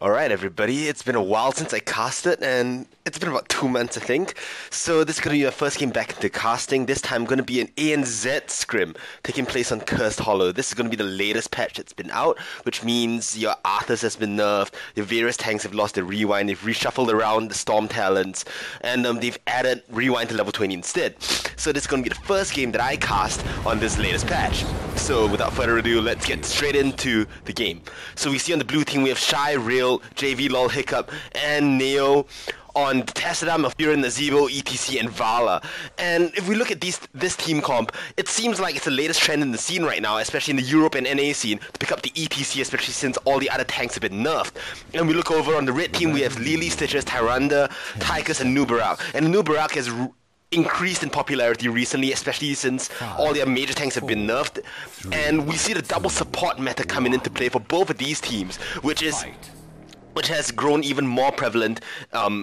Alright everybody, it's been a while since I cast it, and it's been about 2 months I think. So this is going to be my first game back into casting. This time going to be an ANZ scrim taking place on Cursed Hollow. This is going to be the latest patch that's been out, which means your Arthurs has been nerfed, your various tanks have lost their rewind, they've reshuffled around the Storm talents, and they've added rewind to level 20 instead. So this is going to be the first game that I cast on this latest patch. So without further ado, let's get straight into the game. So we see on the blue team we have Shy, Rail, JV, LOL, Hiccup, and Neo. On Tessera, Malfira, Nazebo, ETC, and Vala. And if we look at this team comp, it seems like it's the latest trend in the scene right now, especially in the Europe and NA scene, to pick up the ETC, especially since all the other tanks have been nerfed. And we look over on the red team, we have Lily, Stitches, Tyrande, Tychus, and Nubarak. And Nubarak has increased in popularity recently, especially since all their major tanks have been nerfed. And we see the double support meta coming into play for both of these teams, which has grown even more prevalent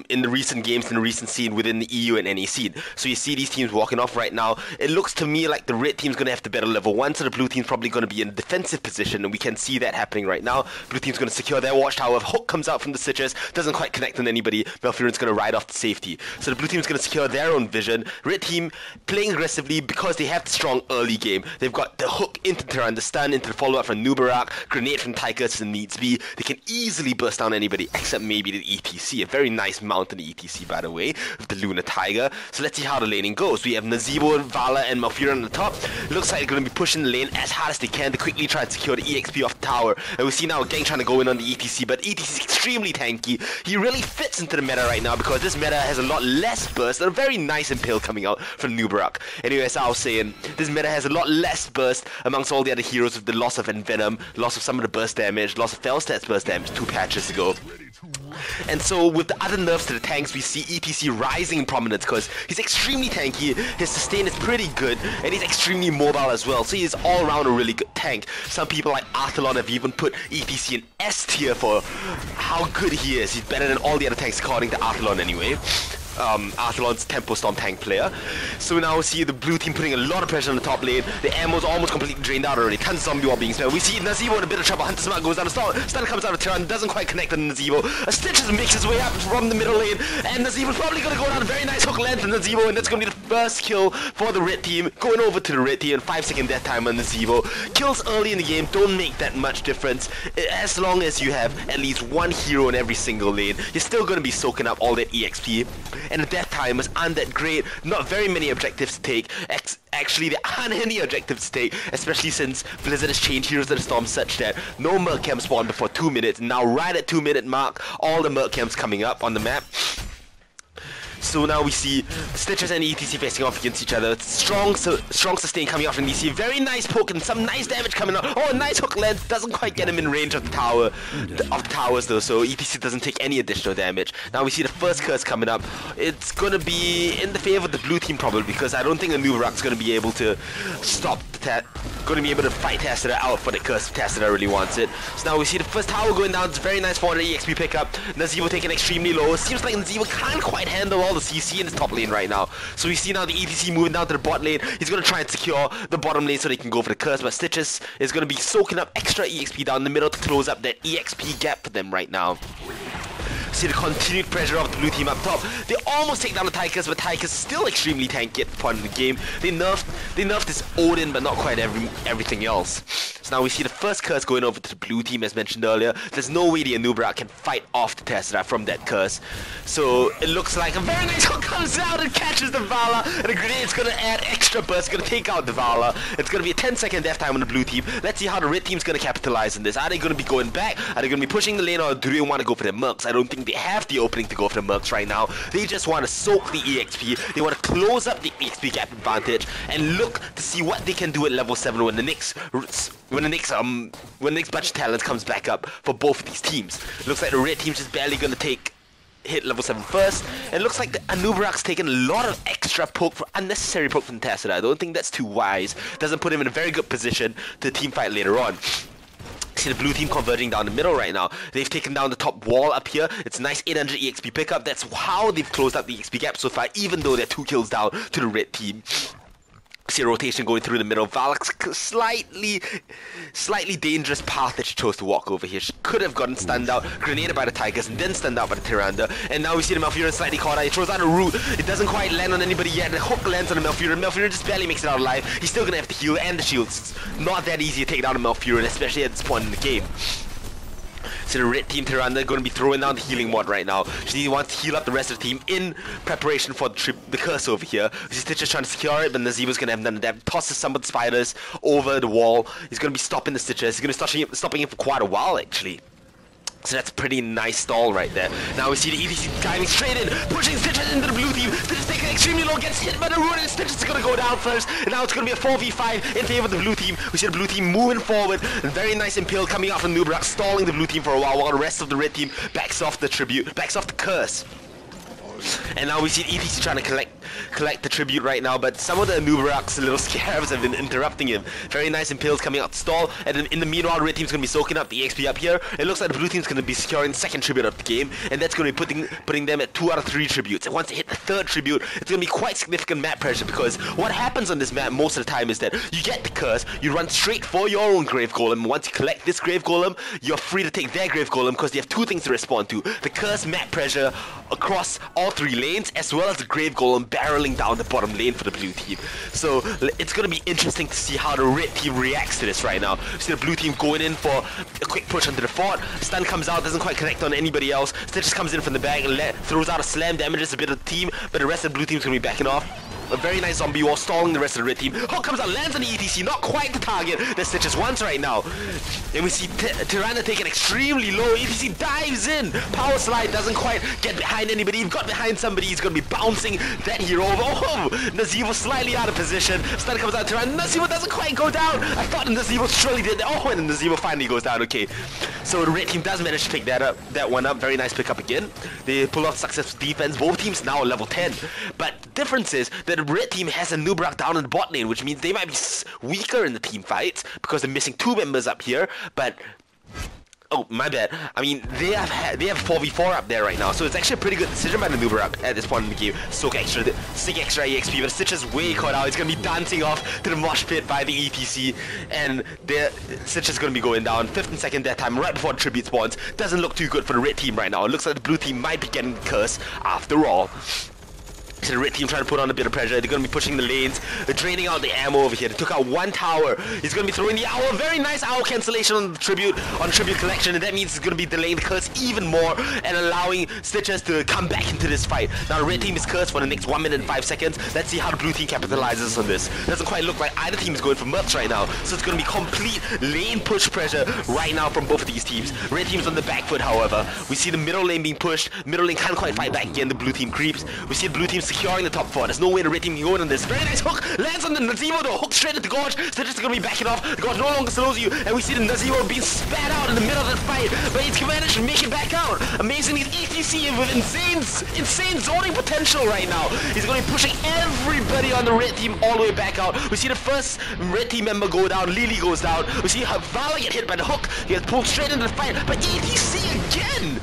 in the recent games, in the recent scene within the EU and NA scene. So you see these teams walking off right now. It looks to me like the red team's going to have to battle level 1, so the blue team's probably going to be in a defensive position, and we can see that happening right now. Blue team's going to secure their watchtower. If Hook comes out from the Citrus, doesn't quite connect on anybody, Malfurian's going to ride off to safety. So the blue team's going to secure their own vision. Red team playing aggressively because they have the strong early game. They've got the Hook into Terran, the stun into the follow-up from Nubarak, grenade from Tychus and needs be. They can easily burst down anybody except maybe the ETC. A very nice mount on the ETC, by the way, with the Lunar Tiger. So let's see how the laning goes. We have Nazebo, Vala, and Malfira on the top. Looks like they're going to be pushing the lane as hard as they can to quickly try and secure the EXP off the tower. And we see now a gang trying to go in on the ETC, but ETC is extremely tanky. He really fits into the meta right now because this meta has a lot less burst and a very nice impale coming out from Nubarak. Anyway, as I was saying, this meta has a lot less burst amongst all the other heroes with the loss of Envenom, loss of some of the burst damage, loss of Felstat's burst damage 2 patches ago. And so with the other nerfs to the tanks, we see ETC rising in prominence because he's extremely tanky, his sustain is pretty good, and he's extremely mobile as well, so he's all around a really good tank. Some people like Arthelon have even put ETC in S tier for how good he is. He's better than all the other tanks according to Arthelon anyway. Arthelon's Tempo Storm tank player. So now we see the blue team putting a lot of pressure on the top lane. The ammo's almost completely drained out already. Tons of zombie wall being spelled. We see Nazebo in a bit of trouble. Hunter Smart goes down the stun comes out of Terran, doesn't quite connect on Nazebo. A Stitches makes his way up from the middle lane, and Nazebo's probably going to go down a very nice hook length on Nazebo, and that's going to be the first kill for the red team. Going over to the red team, 5-second death time on Nazebo. Kills early in the game don't make that much difference. As long as you have at least one hero in every single lane, you're still going to be soaking up all that EXP. And the death timers aren't that great, not very many objectives to take. Actually, there aren't any objectives to take, especially since Blizzard has changed Heroes of the Storm such that no Merc Camp spawn before 2 minutes. Now right at 2 minute mark, all the Merc Camps coming up on the map. So now we see Stitches and ETC facing off against each other. Strong sustain coming off from ETC. Very nice poke and some nice damage coming out. Oh, a nice hook length. Doesn't quite get him in range of the tower, towers though, so ETC doesn't take any additional damage. Now we see the first curse coming up. It's gonna be in the favor of the blue team probably, because I don't think a Nubarak's gonna be able to stop gonna be able to fight Tessera out for the curse if Tessera really wants it. So now we see the first tower going down. It's a very nice 400 EXP pickup. Nazebo taking extremely low. Seems like Nazebo can't quite handle all the CC in his top lane right now. So we see now the ETC moving down to the bot lane. He's going to try and secure the bottom lane so they can go for the curse, but Stitches is going to be soaking up extra EXP down the middle to close up that EXP gap for them right now. See the continued pressure of the blue team up top. They almost take down the Tychus, but Tychus is still extremely tanky at the point of the game. They nerfed this Odin, but not quite everything else. So now we see the first curse going over to the blue team, as mentioned earlier. There's no way the Anubarak can fight off the Tessera from that curse. So it looks like a very nice hook comes out and catches the Vala, and the grenade's gonna add extra burst, gonna take out the Vala. It's gonna be a 10-second death time on the blue team. Let's see how the red team's gonna capitalize on this. Are they gonna be going back? Are they gonna be pushing the lane, or do they want to go for their mercs? I don't think they have the opening to go for the mercs right now. They just want to soak the EXP. They want to close up the EXP gap advantage and look to see what they can do at level 7 when the next batch of talent comes back up for both of these teams. Looks like the red team's just barely gonna hit level 7 first, and looks like the Anubarak's taken a lot of extra unnecessary poke from Tessera. I don't think that's too wise. Doesn't put him in a very good position to team fight later on. See the blue team converging down the middle right now. They've taken down the top wall up here. It's a nice 800 EXP pickup. That's how they've closed up the EXP gap so far, even though they're 2 kills down to the red team. See a rotation going through the middle. Valak's slightly dangerous path that she chose to walk over here. She could have gotten stunned out, grenaded by the Tigers, and then stunned out by the Tyrande. And now we see the Malfurion slightly caught out. He throws out a root. It doesn't quite land on anybody yet. The hook lands on the Malfurion. Malfurion just barely makes it out alive. He's still gonna have to heal and the shields. It's not that easy to take down a Malfurion, especially at this point in the game. So the red team Tyrande going to be throwing down the healing mod right now. She wants to heal up the rest of the team in preparation for the curse over here. Stitcher's trying to secure it, but Nazeebo's going to have none of that. Tosses some of the spiders over the wall. He's going to be stopping the Stitchers. He's going to be stopping him for quite a while, actually. So that's a pretty nice stall right there. Now we see the EDC diving straight in, pushing Stitches into the blue team. Stitches taking extremely low, gets hit by the rune, and Stitches is going to go down first. And now it's going to be a 4v5 in favor of the blue team. We see the blue team moving forward. And very nice impale coming out from Nubrak, stalling the blue team for a while the rest of the red team backs off the tribute, backs off the curse. And now we see ETC trying to collect the tribute right now, but some of the Nubarak's little scarabs have been interrupting him. Very nice impales coming out to stall, and then in the meanwhile, red team's going to be soaking up the XP up here. It looks like the blue team's going to be securing the second tribute of the game, and that's going to be putting them at 2 out of 3 tributes. And once they hit the third tribute, it's going to be quite significant map pressure, because what happens on this map most of the time is that you get the curse, you run straight for your own grave golem. Once you collect this grave golem, you're free to take their grave golem, because they have 2 things to respond to: the curse map pressure across all 3 lanes, as well as the grave golem barreling down the bottom lane for the blue team. So it's going to be interesting to see how the red team reacts to this right now. You see the blue team going in for a quick push onto the fort. Stun comes out, doesn't quite connect on anybody else. Stitches comes in from the back and throws out a slam, damages a bit of the team, but the rest of the blue team's going to be backing off. A very nice zombie wall stalling the rest of the red team. Hook comes out, lands on the ETC, not quite the target that Stitches wants right now. And we see Tyrande taking extremely low. ETC dives in. Power slide doesn't quite get behind anybody. He got behind somebody. He's going to be bouncing that hero over. Oh, Nazeebo slightly out of position. Stun comes out. Tyrande. Nazeebo doesn't quite go down. I thought Nazeebo surely did. Oh, and Nazeebo finally goes down. Okay. So the red team does manage to pick that one up. Very nice pickup again. They pull off successful defense. Both teams now at level 10. But the difference is that the red team has a Nubrak down in the bot lane, which means they might be weaker in the team fights because they're missing 2 members up here. But oh, my bad. I mean, they have 4v4 up there right now, so it's actually a pretty good decision by the Nubrak at this point in the game. Stick extra EXP, but Stitch is way caught out. He's gonna be dancing off to the mosh pit by the ETC, and Stitch is gonna be going down. 15 second death time right before the tribute spawns. Doesn't look too good for the red team right now. It looks like the blue team might be getting the curse after all. So the red team trying to put on a bit of pressure. They're going to be pushing the lanes. They're draining out the ammo over here. They took out 1 tower. He's going to be throwing the owl. Very nice owl cancellation on the tribute collection, and that means it's going to be delaying the curse even more and allowing Stitches to come back into this fight. Now the red team is cursed for the next 1 minute and 5 seconds. Let's see how the blue team capitalizes on this. Doesn't quite look like either team is going for mercs right now, so it's going to be complete lane push pressure right now from both of these teams. Red team's on the back foot, however. We see the middle lane being pushed. Middle lane can't quite fight back again. The blue team creeps. We see the blue team securing the top 4. There's no way the red team can go in on this. Very nice hook. Lands on the Nazeebo, though. Hook straight at the Gorge. Stitches is going to be backing off. The Gorge no longer slows you. And we see the Nazeebo being spat out in the middle of the fight. But he's managed to make it back out. Amazing. He's ETC with insane zoning potential right now. He's going to be pushing everybody on the red team all the way back out. We see the first red team member go down. Lily goes down. We see Vala get hit by the hook. He gets pulled straight into the fight. But ETC again!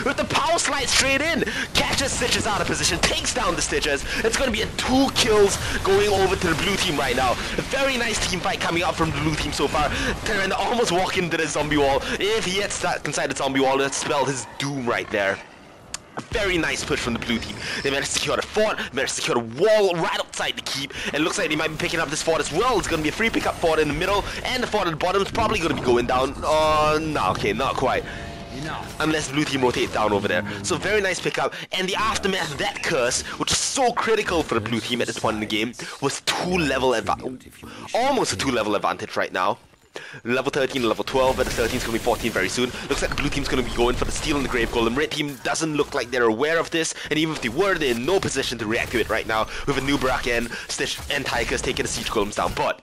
With the power slide straight in, catches Stitches out of position, takes down the Stitches. It's going to be a 2 kills going over to the blue team right now. A very nice team fight coming out from the blue team so far. Tyrande almost walking into the zombie wall. If he had stuck inside the zombie wall, that spelled his doom right there. A very nice push from the blue team. They managed to secure the fort, managed to secure the wall right outside the keep, and it looks like they might be picking up this fort as well. It's going to be a free pickup fort in the middle, and the fort at the bottom is probably going to be going down. No, okay, not quite. Unless blue team rotates down over there. So very nice pickup, and the aftermath of that curse, which is so critical for the blue team at this point in the game, was almost a 2-level advantage right now. Level 13 and level 12, but the 13 is going to be 14 very soon. Looks like the blue team's going to be going for the steal on the grave golem. Red team doesn't look like they're aware of this, and even if they were, they're in no position to react to it right now, with a Nubrak and Stitch and Tigers taking the siege golems down. But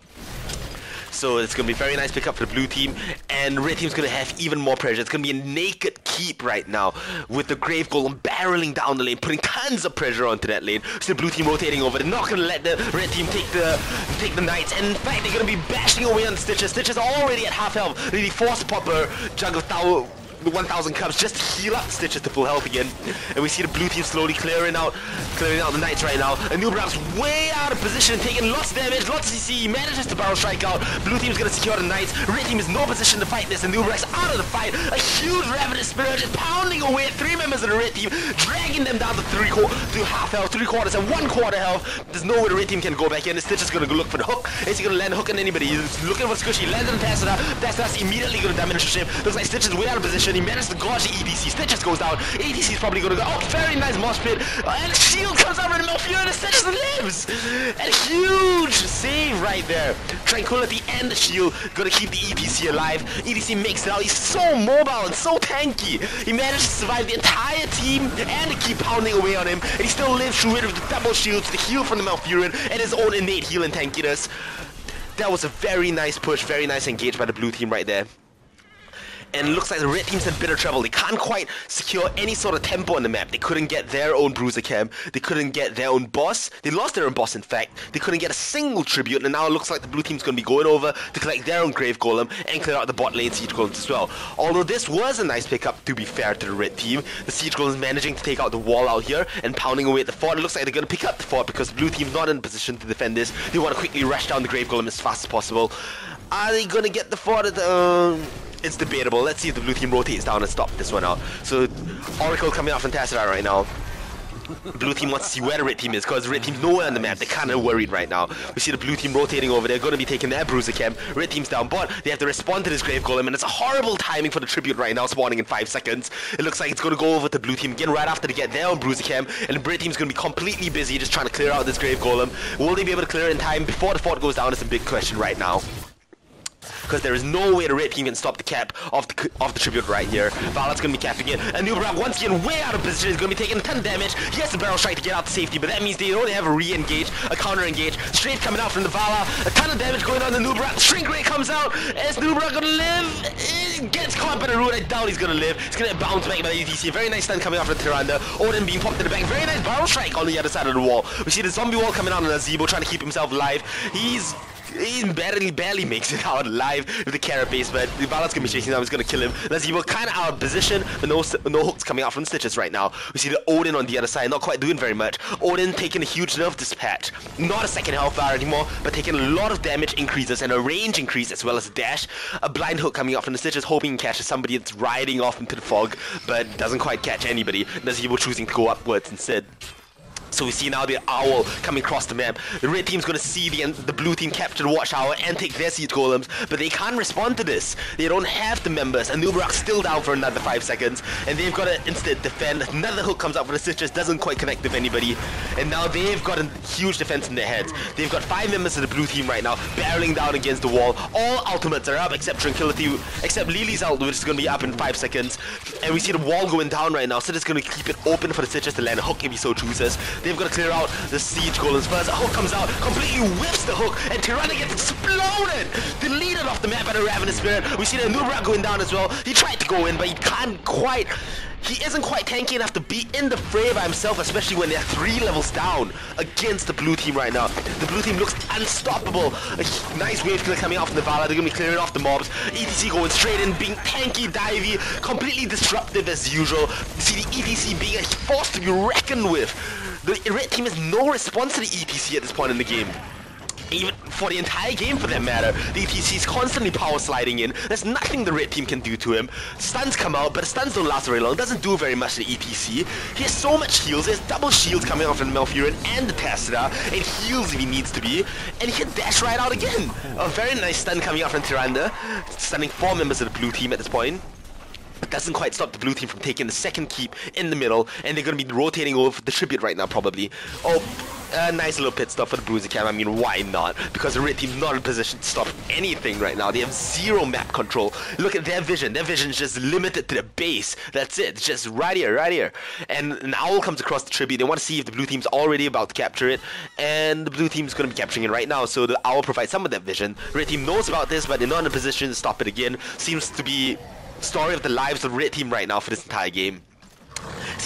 so it's going to be a very nice pickup for the blue team, and red team's going to have even more pressure. It's going to be a naked keep right now, with the grave golem barreling down the lane, putting tons of pressure onto that lane. So the blue team rotating over. They're not going to let the red team take the knights, and in fact they're going to be bashing away on Stitches. Stitches are already at half health. Really force pop a jug of tower 1,000 cups just to heal up Stitches to full health again. And we see the blue team slowly clearing out the Knights right now. And Uproar's way out of position, taking lots of damage, lots of CC. He manages to barrel strike out. Blue team's gonna secure the Knights. Red team is no position to fight this, and Uproar's out of the fight. A huge Ravenous Spirit just pounding away at 3 members of the red team, dragging them down to half health, 3/4 and 1/4 health. There's no way the red team can go back in. Stitch is gonna go look for the hook. Is he gonna land a hook on anybody? He's looking for Squishy, lands on Tessera. Tessera's immediately gonna diminish the ship. Looks like Stitch is way out of position. He managed to gauge the EDC. Stitches goes down. EDC is probably gonna go. Oh, very nice mosh pit. And the shield comes out with Malfurion, and Stitches lives. A huge save right there. Tranquility and the shield gonna keep the EDC alive. EDC makes it out. He's so mobile and so tanky. He managed to survive the entire team and to keep pounding away on him. And he still lives through it with the double shields, the heal from the Malfurion, and his own innate heal and tankiness. That was a very nice push, very nice engage by the blue team right there. And it looks like the red team's in bitter trouble. They can't quite secure any sort of tempo on the map. They couldn't get their own bruiser cam. They couldn't get their own boss. They lost their own boss, in fact. They couldn't get a single tribute, and now it looks like the blue team's going to be going over to collect their own grave golem and clear out the bot lane siege golems as well. Although this was a nice pickup, to be fair to the red team. The siege golems managing to take out the wall out here and pounding away at the fort. It looks like they're going to pick up the fort because the blue team's not in a position to defend this. They want to quickly rush down the grave golem as fast as possible. Are they going to get the fort at the... It's debatable. Let's see if the blue team rotates down and stop this one out. So, Oracle coming out from Tessera right now. Blue team wants to see where the red team is because the red team's nowhere on the map. They're kind of worried right now. We see the blue team rotating over. They're going to be taking their bruiser camp. Red team's down bot. They have to respond to this grave golem, and it's a horrible timing for the tribute right now, spawning in 5 seconds. It looks like it's going to go over to blue team again right after they get their own bruiser camp, and the red team's going to be completely busy just trying to clear out this grave golem. Will they be able to clear it in time before the fort goes down? Is a big question right now. Because there is no way the red team can stop the cap of the tribute right here. Valor's going to be capping it. And Uproar once again way out of position. Is going to be taking a ton of damage. He has to barrel strike to get out to safety, but that means they only have a re-engage, a counter-engage. Straight coming out from the Valor. A ton of damage going on to Uproar. Shrink Ray comes out. Is Uproar going to live? It gets caught by the root. I doubt he's going to live. He's going to bounce back by the ETC. Very nice stun coming out from Tyrande. Odin being popped in the back. Very nice barrel strike on the other side of the wall. We see the zombie wall coming out on Azebo trying to keep himself alive. He barely makes it out alive with the carapace, but the Valor's gonna be chasing him. He's gonna kill him. Lazebo kind of out of position, but no hooks coming out from Stitches right now. We see the Odin on the other side, not quite doing very much. Odin taking a huge nerf dispatch. Not a second health bar anymore, but taking a lot of damage increases and a range increase as well as a dash. A blind hook coming out from the Stitches, hoping he catches somebody that's riding off into the fog, but doesn't quite catch anybody. Lazebo choosing to go upwards instead. So we see now the owl coming across the map. The red team's going to see the blue team capture the watchtower and take their siege golems, but they can't respond to this. They don't have the members, and Uproar's still down for another 5 seconds, and they've got to instead defend. Another hook comes out for the Stitches, doesn't quite connect with anybody, and now they've got a huge defense in their heads. They've got 5 members of the blue team right now, barreling down against the wall. All ultimates are up except Tranquility, except Lily's ult, which is going to be up in 5 seconds, and we see the wall going down right now, so it's going to keep it open for the Stitches to land a hook if he so chooses. They've got to clear out the siege golems first. A hook comes out, completely whips the hook, and Tyrande gets exploded, deleted off the map by the Ravenous Spirit. We see the Uproar going down as well. He tried to go in, but he can't quite. He isn't quite tanky enough to be in the fray by himself, especially when they're 3 levels down against the blue team right now. The blue team looks unstoppable. A nice wave killer coming out from the Valor. They're going to be clearing off the mobs. ETC going straight in, being tanky, divey, completely disruptive as usual. You see the ETC being a force to be reckoned with. The red team has no response to the ETC at this point in the game. Even for the entire game for that matter, the ETC is constantly power sliding in. There's nothing the red team can do to him. Stuns come out, but the stuns don't last very long. Doesn't do very much to the ETC. He has so much heals. There's double shields coming out from the Malfurion and the Tessera, and heals if he needs to be. And he can dash right out again. A very nice stun coming out from Tyrande, stunning 4 members of the blue team at this point. But doesn't quite stop the blue team from taking the second keep in the middle, and they're going to be rotating over the tribute right now probably. Oh, nice little pit stop for the bruiser cam. I mean, why not? Because the red team's not in position to stop anything right now. They have 0 map control. Look at their vision. Their vision is just limited to the base. That's it. It's just right here, right here. And an owl comes across the tribute. They want to see if the blue team's already about to capture it, and the blue team's going to be capturing it right now. So the owl provides some of that vision. The red team knows about this, but they're not in a position to stop it again. Seems to be story of the lives of the red team right now for this entire game.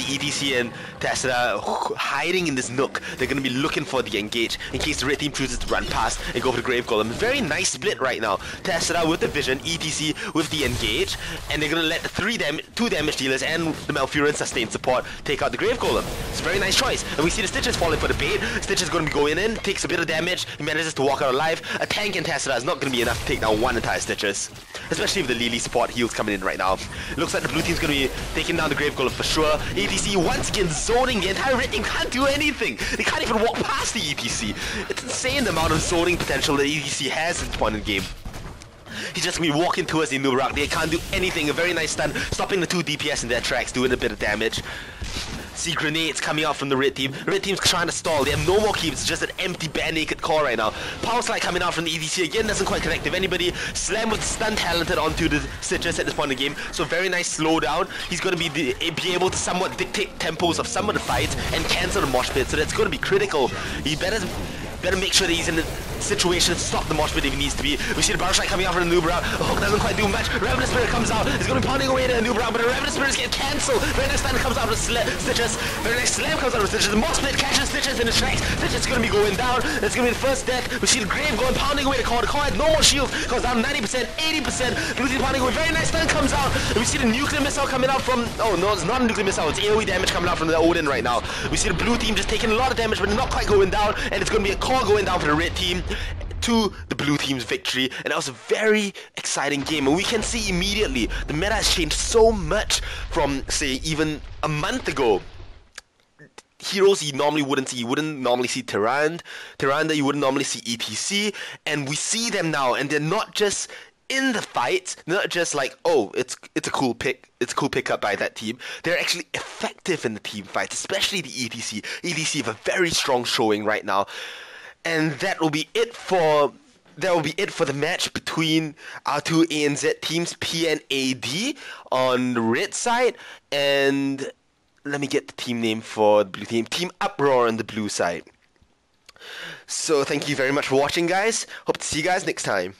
see ETC and Tesla hiding in this nook. They're going to be looking for the engage in case the red team chooses to run past and go for the Grave Golem. Very nice split right now. Tesla with the vision, ETC with the engage, and they're going to let the 2 damage dealers and the Malfurion sustain support take out the Grave Golem. It's a very nice choice. And we see the Stitches falling for the bait. Stitches going to be going in, takes a bit of damage, he manages to walk out alive. A tank in Tesla is not going to be enough to take down one entire Stitches, especially with the Lily support heals coming in right now. Looks like the blue team's going to be taking down the Grave Golem for sure. ETC once again zoning. The entire red team can't do anything. They can't even walk past the ETC. It's insane the amount of zoning potential that ETC has at this point in the game. He's just going to be walking towards the Uproar. They can't do anything. A very nice stun, stopping the 2 DPS in their tracks, doing a bit of damage. See grenades coming out from the red team. Red team's trying to stall. They have no more keeps, just an empty bare naked core right now. Power slide coming out from the EDC again, doesn't quite connect with anybody. Slam with stun talented onto the Stitches at this point in the game. So very nice slowdown. He's going to be able to somewhat dictate tempos of some of the fights and cancel the mosh pit. So that's going to be critical. He better make sure that he's in the situation to stop the mosh pit if he needs to be. We see the Barrage Light coming out from the Uproar. The hook doesn't quite do much. Revenant Spirit comes out. It's going to be pounding away the Uproar, but the Revenant Spirits get cancelled. Very nice stun comes out from Stitches. Very nice slam comes out from Stitches. The mosh pit catches Stitches in the tracks. Stitches is going to be going down. It's going to be the first death. We see the Grave going pounding away the core. The core had no more shields. Goes down 90%, 80%. Blue team pounding away. Very nice stun comes out. And we see the nuclear missile coming out from... Oh no, it's not a nuclear missile. It's AoE damage coming out from the Odin right now. We see the blue team just taking a lot of damage, but not quite going down. And it's going to be a core going down for the red team to the blue team's victory. And that was a very exciting game, and we can see immediately the meta has changed so much from, say, even a month ago. Heroes you normally wouldn't see. You wouldn't normally see Tyrande, you wouldn't normally see ETC, and we see them now, and they're not just in the fight, not just like, oh, it's a cool pickup by that team. They're actually effective in the team fights, especially the ETC. ETC have a very strong showing right now. And that will be it for the match between our 2 ANZ teams, PNAD on the red side, and let me get the team name for the blue team, Team Uproar on the blue side. So thank you very much for watching, guys. Hope to see you guys next time.